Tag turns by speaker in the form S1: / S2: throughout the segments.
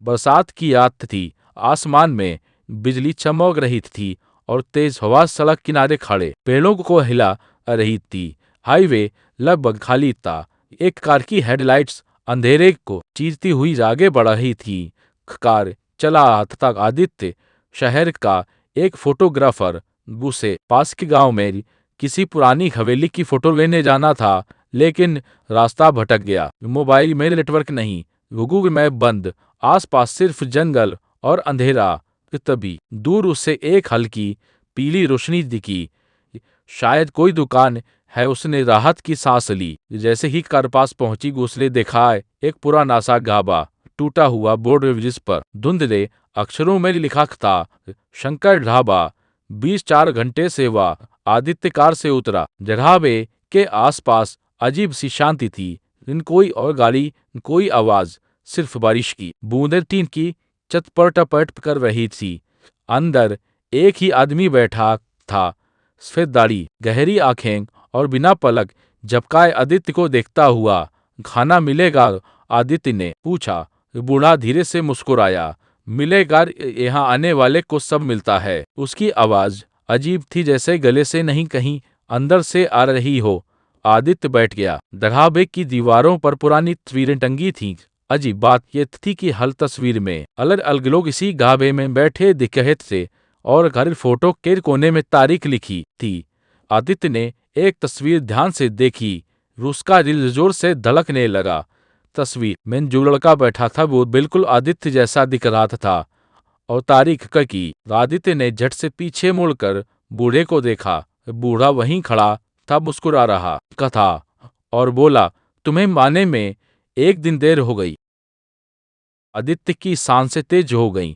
S1: बरसात की रात थी। आसमान में बिजली चमक रही थी और तेज हवा सड़क किनारे खड़े पेड़ों को हिला रही थी। हाईवे लगभग खाली था। एक कार की हेडलाइट्स अंधेरे को चीरती हुई आगे बढ़ रही थी। कार चला रहा था। आदित्य शहर का एक फोटोग्राफर उसे पास के गांव में किसी पुरानी हवेली की फोटो लेने जाना था, लेकिन रास्ता भटक गया। मोबाइल में नेटवर्क नहीं, गूगल मैप बंद, आसपास सिर्फ जंगल और अंधेरा। तभी दूर उससे एक हल्की पीली रोशनी दिखी। शायद कोई दुकान है। उसने राहत की सांस ली। जैसे ही कार पास पहुंची उसने देखा एक पुराना सा ढाबा, टूटा हुआ बोर्ड जिस पर धुंधले अक्षरों में लिखा था शंकर ढाबा, 24 घंटे सेवा। आदित्य कार से उतरा। ढाबे के आसपास अजीब सी शांति थी। न कोई और गाड़ी, न कोई आवाज, सिर्फ बारिश की बूंदें टीन की छत पर टपट कर रही थी। अंदर एक ही आदमी बैठा था, सफेद दाढ़ी, गहरी आंखें और बिना पलक झपकाए आदित्य को देखता हुआ। खाना मिलेगा? आदित्य ने पूछा। बूढ़ा धीरे से मुस्कुराया। मिलेगा, यहाँ आने वाले को सब मिलता है। उसकी आवाज अजीब थी, जैसे गले से नहीं कहीं अंदर से आ रही हो। आदित्य बैठ गया। ढाबे की दीवारों पर पुरानी तस्वीरें टंगी थीं। अजीब बात यह थी कि हर तस्वीर में अलग अलग लोग इसी ढाबे में बैठे दिख रहे थे और हर फोटो के कोने में तारीख लिखी थी। आदित्य ने एक तस्वीर ध्यान से देखी। उसका दिल जोर से धड़कने लगा। तस्वीर में जो लड़का बैठा था वो बिल्कुल आदित्य जैसा दिख रहा था और तारीख की। आदित्य ने झट से पीछे मुड़कर बूढ़े को देखा। बूढ़ा वहीं खड़ा था, मुस्कुरा रहा था और बोला, तुम्हें माने में 1 दिन देर हो गई। आदित्य की सांसें तेज हो गईं।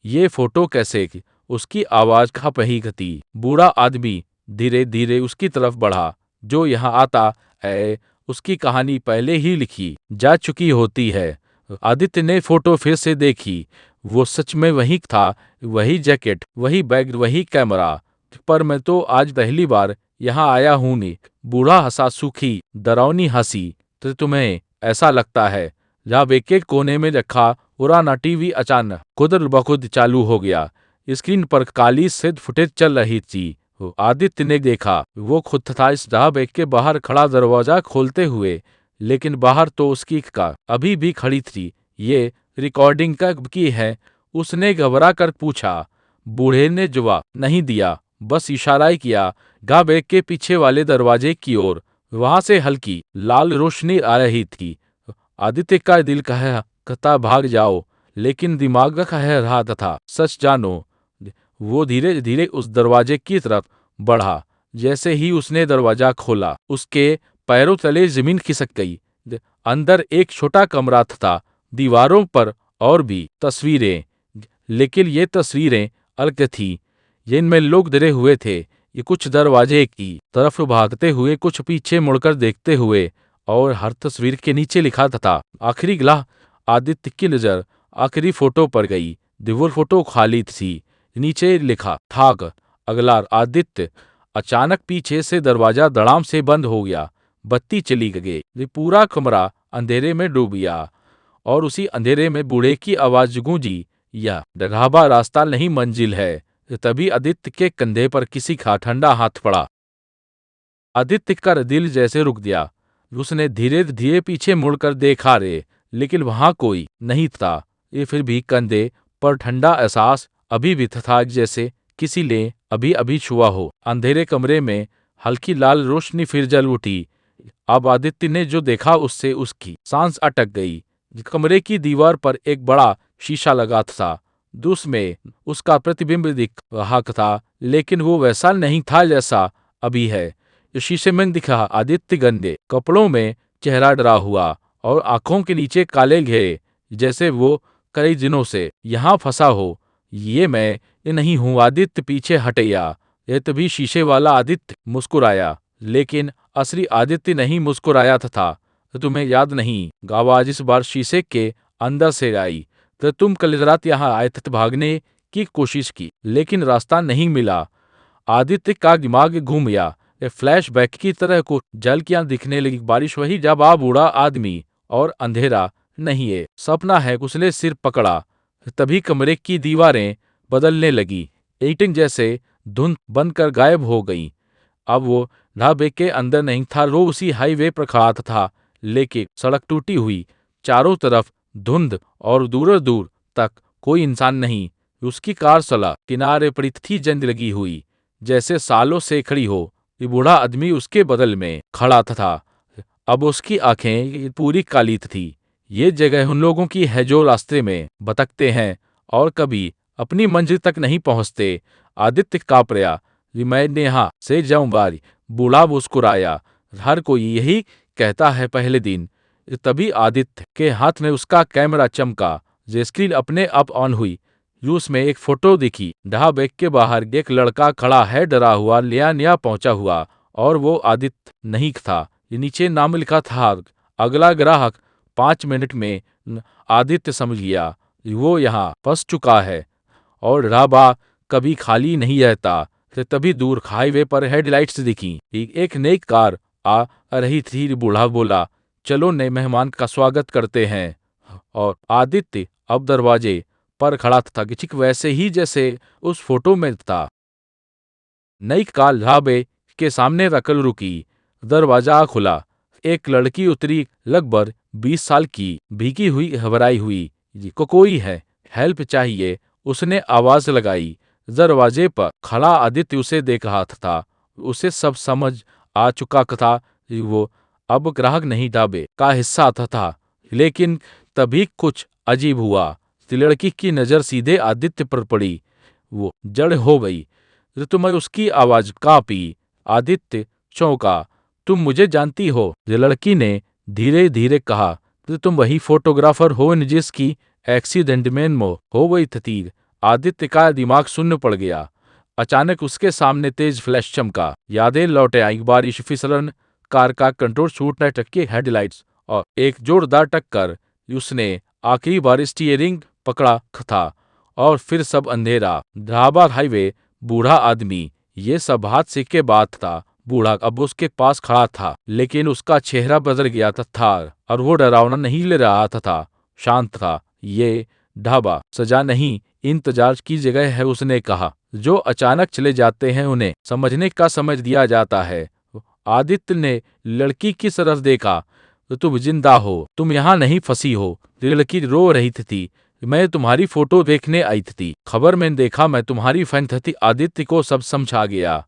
S1: ये फोटो कैसे? उसकी आवाज कांप रही थी। बूढ़ा आदमी धीरे धीरे उसकी तरफ बढ़ा। जो यहाँ आता है उसकी कहानी पहले ही लिखी जा चुकी होती है। आदित्य ने फोटो फिर से देखी। वो सच में वही था, वही जैकेट, वही बैग, वही कैमरा। पर मैं तो आज पहली बार यहाँ आया हूँ ने। बूढ़ा हंसा, सूखी डरावनी हंसी। तो तुम्हें ऐसा लगता है? जब एक कोने में रखा पुराना टीवी अचानक खुद ब खुद चालू हो गया। स्क्रीन पर काली सिद्ध फुटेज चल रही थी। आदित्य ने देखा वो खुद था इस ढाबे के बाहर खड़ा, दरवाजा खोलते हुए। लेकिन बाहर तो उसकी कार अभी भी खड़ी थी। ये रिकॉर्डिंग कब की है? उसने घबरा कर पूछा। बूढ़े ने जवाब नहीं दिया, बस इशारा ही किया ढाबे के पीछे वाले दरवाजे की ओर। वहां से हल्की लाल रोशनी आ रही थी। आदित्य का दिल कहता भाग जाओ, लेकिन दिमाग कह रहा था सच जानो। वो धीरे धीरे उस दरवाजे की तरफ बढ़ा। जैसे ही उसने दरवाजा खोला उसके पैरों तले जमीन खिसक गई। अंदर एक छोटा कमरा था। दीवारों पर और भी तस्वीरें, लेकिन ये तस्वीरें अलग थी। जिनमें लोग डरे हुए थे। ये कुछ दरवाजे की तरफ भागते हुए, कुछ पीछे मुड़कर देखते हुए, और हर तस्वीर के नीचे लिखा था आखिरी गिला। आदित्य की नजर आखिरी फोटो पर गई। वो फोटो खाली थी। नीचे लिखा ठाक अगला। आदित्य अचानक पीछे से दरवाजा धड़ाम से बंद हो गया। बत्ती चली गई। पूरा कमरा अंधेरे में डूब गया और उसी अंधेरे में बूढ़े की आवाज गूंजी, यह ढाबा रास्ता नहीं मंजिल है। तभी आदित्य के कंधे पर किसी का ठंडा हाथ पड़ा। आदित्य का दिल जैसे रुक गया। उसने धीरे धीरे पीछे मुड़कर देखा लेकिन वहां कोई नहीं था। ये फिर भी कंधे पर ठंडा एहसास अभी भी था, जैसे किसी ने अभी अभी छुआ हो। अंधेरे कमरे में हल्की लाल रोशनी फिर जल उठी। अब आदित्य ने जो देखा उससे उसकी सांस अटक गई। कमरे की दीवार पर एक बड़ा शीशा लगा था। उसमें उसका प्रतिबिंब दिख रहा था, लेकिन वो वैसा नहीं था जैसा अभी है। शीशे में दिखा आदित्य गंदे कपड़ों में, चेहरा डरा हुआ और आंखों के नीचे काले घेरे, जैसे वो कई दिनों से यहाँ फंसा हो। ये नहीं हूँ। आदित्य पीछे हट गया। ये तभी शीशे वाला आदित्य मुस्कुराया, लेकिन असली आदित्य नहीं मुस्कुराया था। तुम्हें याद नहीं? आवाज इस बार शीशे के अंदर से आई। तो तुम कल रात यहाँ आए थे, भागने की कोशिश की, लेकिन रास्ता नहीं मिला। आदित्य का दिमाग घूम गया। फ्लैशबैक की तरह को झलकियां दिखने लगी। बारिश, वही जब बूढ़ा आदमी और अंधेरा। नहीं ये सपना है, उसने सिर पकड़ा। तभी कमरे की दीवारें बदलने लगी, एटिंग जैसे धुंध बनकर गायब हो गई। अब वो ढाबे के अंदर नहीं था, वो उसी हाईवे पर खड़ा था, लेकिन सड़क टूटी हुई, चारों तरफ धुंध और दूर दूर तक कोई इंसान नहीं। उसकी कार सड़क किनारे पड़ी थी, जंग लगी हुई, जैसे सालों से खड़ी हो। ये बूढ़ा आदमी उसके बगल में खड़ा था। अब उसकी आंखें पूरी काली थी। ये जगह उन लोगों की है जो रास्ते में भटकते हैं और कभी अपनी मंजिल तक नहीं पहुंचते। आदित्य कांप रहा। मैं यहाँ से जाऊंगा। बूढ़ा मुस्कुराया। हर कोई यही कहता है पहले दिन। तभी आदित्य के हाथ में उसका कैमरा चमका। जो स्क्रीन अपने आप ऑन हुई, उसमें एक फोटो दिखी। ढाबे के बाहर एक लड़का खड़ा है, डरा हुआ, नया नया पहुंचा हुआ, और वो आदित्य नहीं था। नीचे नाम लिखा था, अगला ग्राहक 5 मिनट में। आदित्य समझ गया वो यहाँ फंस चुका है और ढाबा कभी खाली नहीं रहता। फिर तभी दूर हाईवे पर हेडलाइट्स दिखी। एक नई कार आ रही थी। बूढ़ा बोला, चलो नए मेहमान का स्वागत करते हैं। और आदित्य अब दरवाजे पर खड़ा था, कि ठीक वैसे ही जैसे उस फोटो में था। नई कार ढाबे के सामने रकल रुकी। दरवाजा खुला। एक लड़की उतरी, लगभग 20 साल की, भीगी हुई, घबराई हुई। जी को कोई है, हेल्प चाहिए, उसने आवाज लगाई। दरवाजे पर खड़ा आदित्य उसे देख रहा था। उसे सब समझ आ चुका था। वो अब ग्राहक नहीं, ढाबे का हिस्सा था। लेकिन तभी कुछ अजीब हुआ। लड़की की नजर सीधे आदित्य पर पड़ी। वो जड़ हो गई। तुम्हें उसकी आवाज कांपी। आदित्य चौंका। तुम मुझे जानती हो? लड़की ने धीरे धीरे कहा, तुम वही फोटोग्राफर हो जिसकी एक्सीडेंट में मौत हो गई थी। आदित्य का दिमाग शून्य पड़ गया। अचानक उसके सामने तेज फ्लैश चमका। यादें लौटे आई। बारिश, फिसलन, कार का कंट्रोल, छूटने टक्के हेडलाइट्स और एक जोरदार टक्कर। उसने आखिरी बार स्टीयरिंग पकड़ा था और फिर सब अंधेरा। ढाबा, हाईवे, बूढ़ा आदमी, ये सब हादसे के बाद था। बूढ़ा अब उसके पास खड़ा था, लेकिन उसका चेहरा बदल गया था और वो डरावना नहीं ले रहा था, शांत था। ये ढाबा सजा नहीं, इंतजार की जगह है, उसने कहा। जो अचानक चले जाते हैं उन्हें समझने का समझ दिया जाता है। आदित्य ने लड़की की तरफ देखा। तुम जिंदा हो, तुम यहाँ नहीं फंसी हो। लड़की रो रही थी। मैं तुम्हारी फोटो देखने आई थी, खबर में देखा, मैं तुम्हारी फैन थी। आदित्य को सब समझा गया।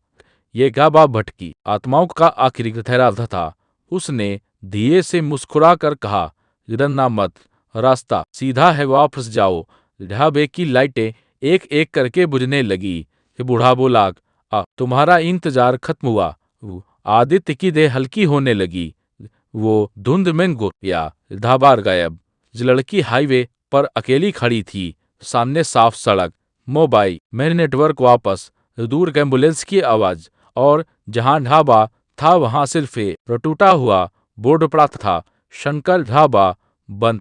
S1: ये गाबा भटकी आत्माओं का आखिरी ठहराव था। उसने धीरे से मुस्कुरा कर कहा, डरना मत, रास्ता सीधा है, वापस जाओ। ढाबे की लाइटें एक एक करके बुझने लगी। बूढ़ा बोला, तुम्हारा इंतजार खत्म हुआ। आदित्य की देह हल्की होने लगी। वो धुंध में घुल गया। ढाबा गायब। लड़की हाईवे पर अकेली खड़ी थी। सामने साफ सड़क, मोबाइल में नेटवर्क वापस, दूर एम्बुलेंस की आवाज, और जहां ढाबा था वहां सिर्फ एक टूटा हुआ बोर्ड पड़ा था, शंकर ढाबा बंद।